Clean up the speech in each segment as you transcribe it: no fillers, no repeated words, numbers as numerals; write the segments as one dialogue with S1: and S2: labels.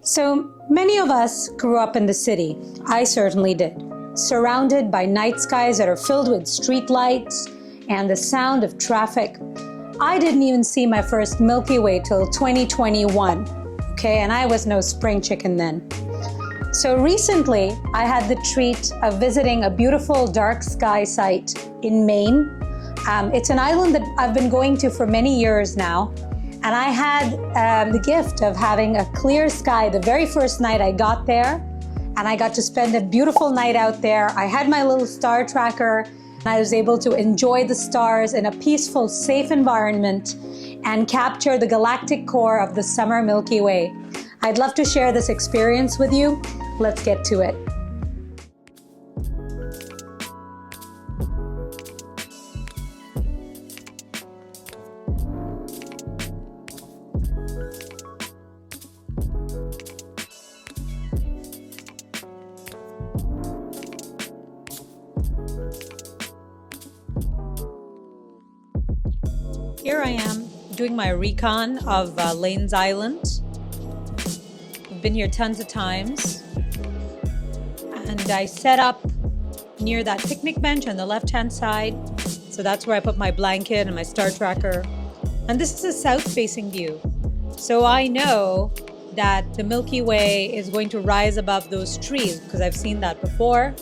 S1: So many of us grew up in the city. I certainly did. Surrounded by night skies that are filled with street lights and the sound of traffic. I didn't even see my first Milky Way till 2021. Okay, and I was no spring chicken then. So recently, I had the treat of visiting a beautiful dark sky site in Maine. It's an island that I've been going to for many years now. And I had the gift of having a clear sky the very first night I got there. And I got to spend a beautiful night out there. I had my little star tracker, and I was able to enjoy the stars in a peaceful, safe environment and capture the galactic core of the summer Milky Way. I'd love to share this experience with you. Let's get to it. Here I am doing my recon of Lane's Island. I've been here tons of times. And I set up near that picnic bench on the left-hand side. So that's where I put my blanket and my star tracker. And this is a south-facing view. So I know that the Milky Way is going to rise above those trees because I've seen that before.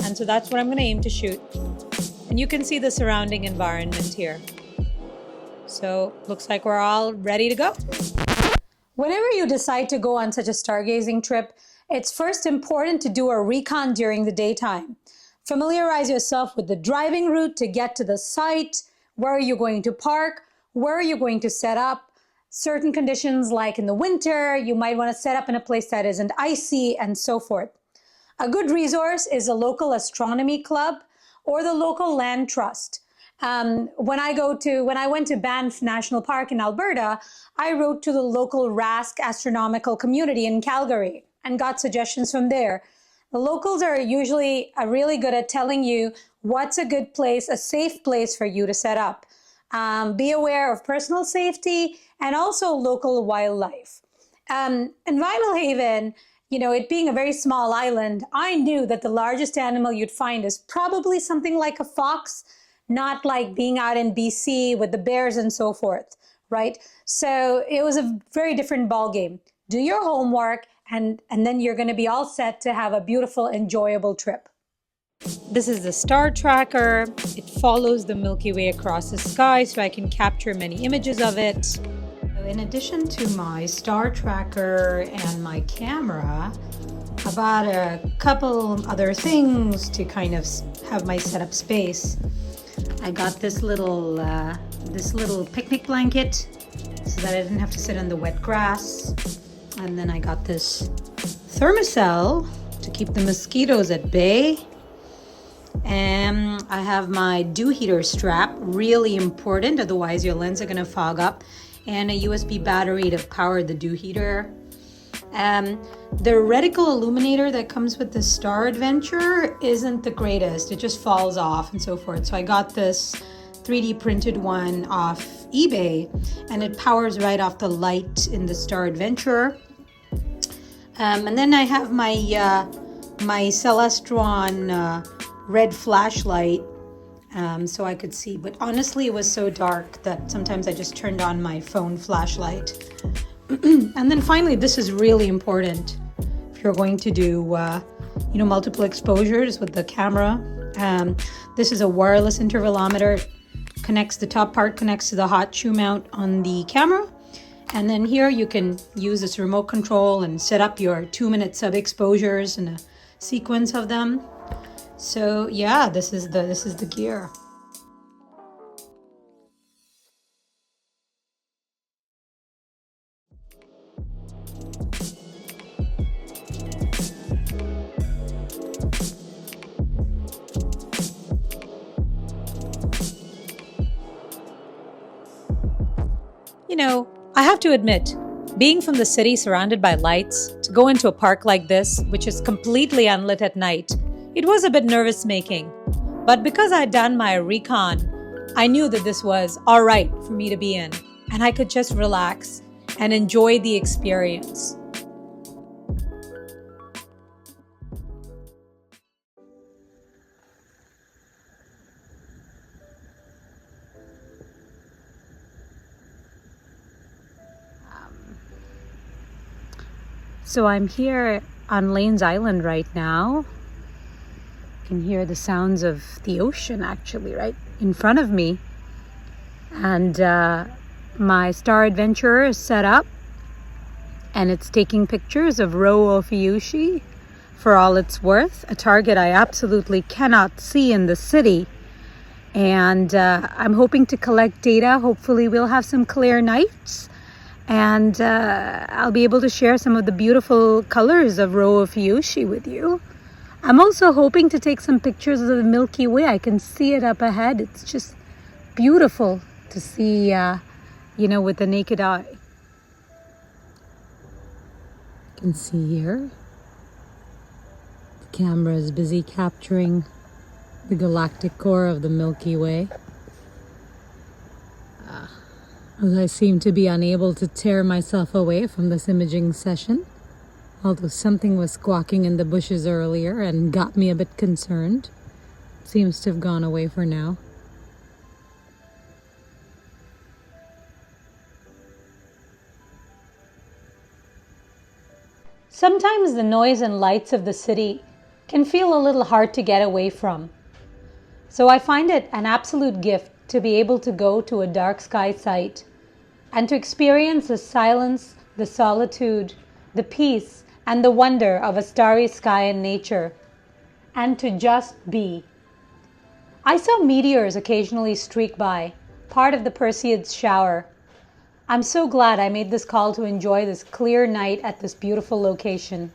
S1: And so that's what I'm going to aim to shoot. And you can see the surrounding environment here. So looks like we're all ready to go. Whenever you decide to go on such a stargazing trip, it's first important to do a recon during the daytime. Familiarize yourself with the driving route to get to the site, where are you going to park, where are you going to set up. Certain conditions like in the winter, you might want to set up in a place that isn't icy and so forth. A good resource is a local astronomy club or the local land trust. When I went to Banff National Park in Alberta, I wrote to the local RASC astronomical community in Calgary and got suggestions from there. The locals are usually really good at telling you what's a good place, a safe place for you to set up. Be aware of personal safety and also local wildlife. In Vinalhaven, it being a very small island, I knew that the largest animal you'd find is probably something like a fox, not like being out in BC with the bears and so forth, right? So it was a very different ball game. Do your homework and then you're going to be all set to have a beautiful, enjoyable trip. This is the star tracker. It follows the Milky Way across the sky so I can capture many images of it. In addition to my star tracker and my camera, I bought a couple other things to kind of have my setup space. I got this little picnic blanket so that I didn't have to sit on the wet grass. And then I got this thermocell to keep the mosquitoes at bay. And I have my dew heater strap, really important, otherwise your lens are going to fog up, and a USB battery to power the dew heater. The reticle illuminator that comes with the Star Adventure isn't the greatest. It just falls off and so forth. So I got this 3D printed one off eBay, and it powers right off the light in the Star Adventure. And then I have my Celestron red flashlight so I could see. But honestly, it was so dark that sometimes I just turned on my phone flashlight. And then finally, this is really important if you're going to do multiple exposures with the camera. This is a wireless intervalometer. The top part connects to the hot shoe mount on the camera. And then here you can use this remote control and set up your 2-minute sub exposures and a sequence of them. So yeah, this is the gear. I have to admit, being from the city surrounded by lights, to go into a park like this, which is completely unlit at night, it was a bit nervous-making. But because I'd done my recon, I knew that this was all right for me to be in, and I could just relax and enjoy the experience. So I'm here on Lane's Island right now. You can hear the sounds of the ocean actually right in front of me. And my Star Adventurer is set up and it's taking pictures of Rho Ophiuchi for all it's worth, a target I absolutely cannot see in the city. And I'm hoping to collect data. Hopefully we'll have some clear nights. And I'll be able to share some of the beautiful colors of Rho Ophiuchi with you. I'm also hoping to take some pictures of the Milky Way. I can see it up ahead. It's just beautiful to see, with the naked eye. You can see here, the camera is busy capturing the galactic core of the Milky Way. As I seem to be unable to tear myself away from this imaging session, although something was squawking in the bushes earlier and got me a bit concerned. Seems to have gone away for now. Sometimes the noise and lights of the city can feel a little hard to get away from. So I find it an absolute gift to be able to go to a dark sky site and to experience the silence, the solitude, the peace, and the wonder of a starry sky and nature, and to just be. I saw meteors occasionally streak by, part of the Perseids shower. I'm so glad I made this call to enjoy this clear night at this beautiful location.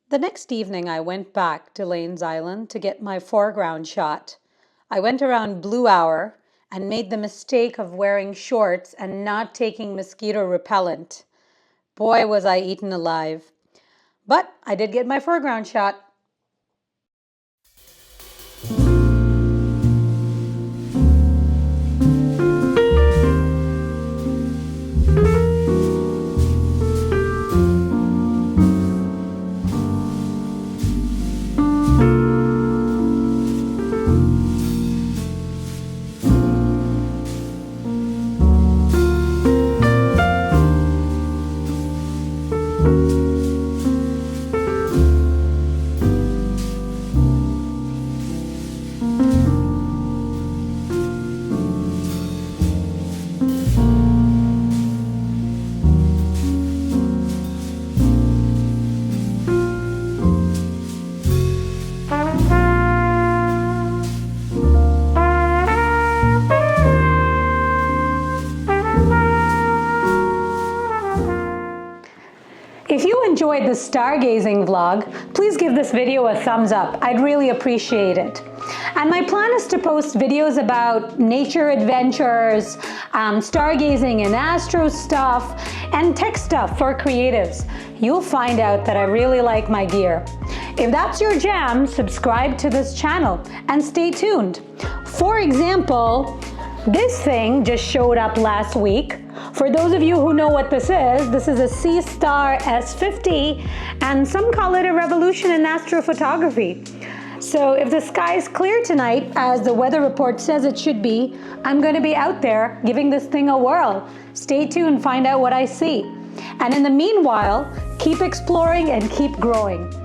S1: The next evening I went back to Lane's Island to get my foreground shot. I went around Blue Hour and made the mistake of wearing shorts and not taking mosquito repellent. Boy, was I eaten alive. But I did get my foreground shot. If you enjoyed the stargazing vlog, please give this video a thumbs up. I'd really appreciate it. And my plan is to post videos about nature adventures, stargazing and astro stuff, and tech stuff for creatives. You'll find out that I really like my gear. If that's your jam, subscribe to this channel and stay tuned. For example, this thing just showed up last week. For those of you who know what this is a C-Star S50, and some call it a revolution in astrophotography. So if the sky is clear tonight, as the weather report says it should be, I'm going to be out there giving this thing a whirl. Stay tuned, find out what I see. And in the meanwhile, keep exploring and keep growing.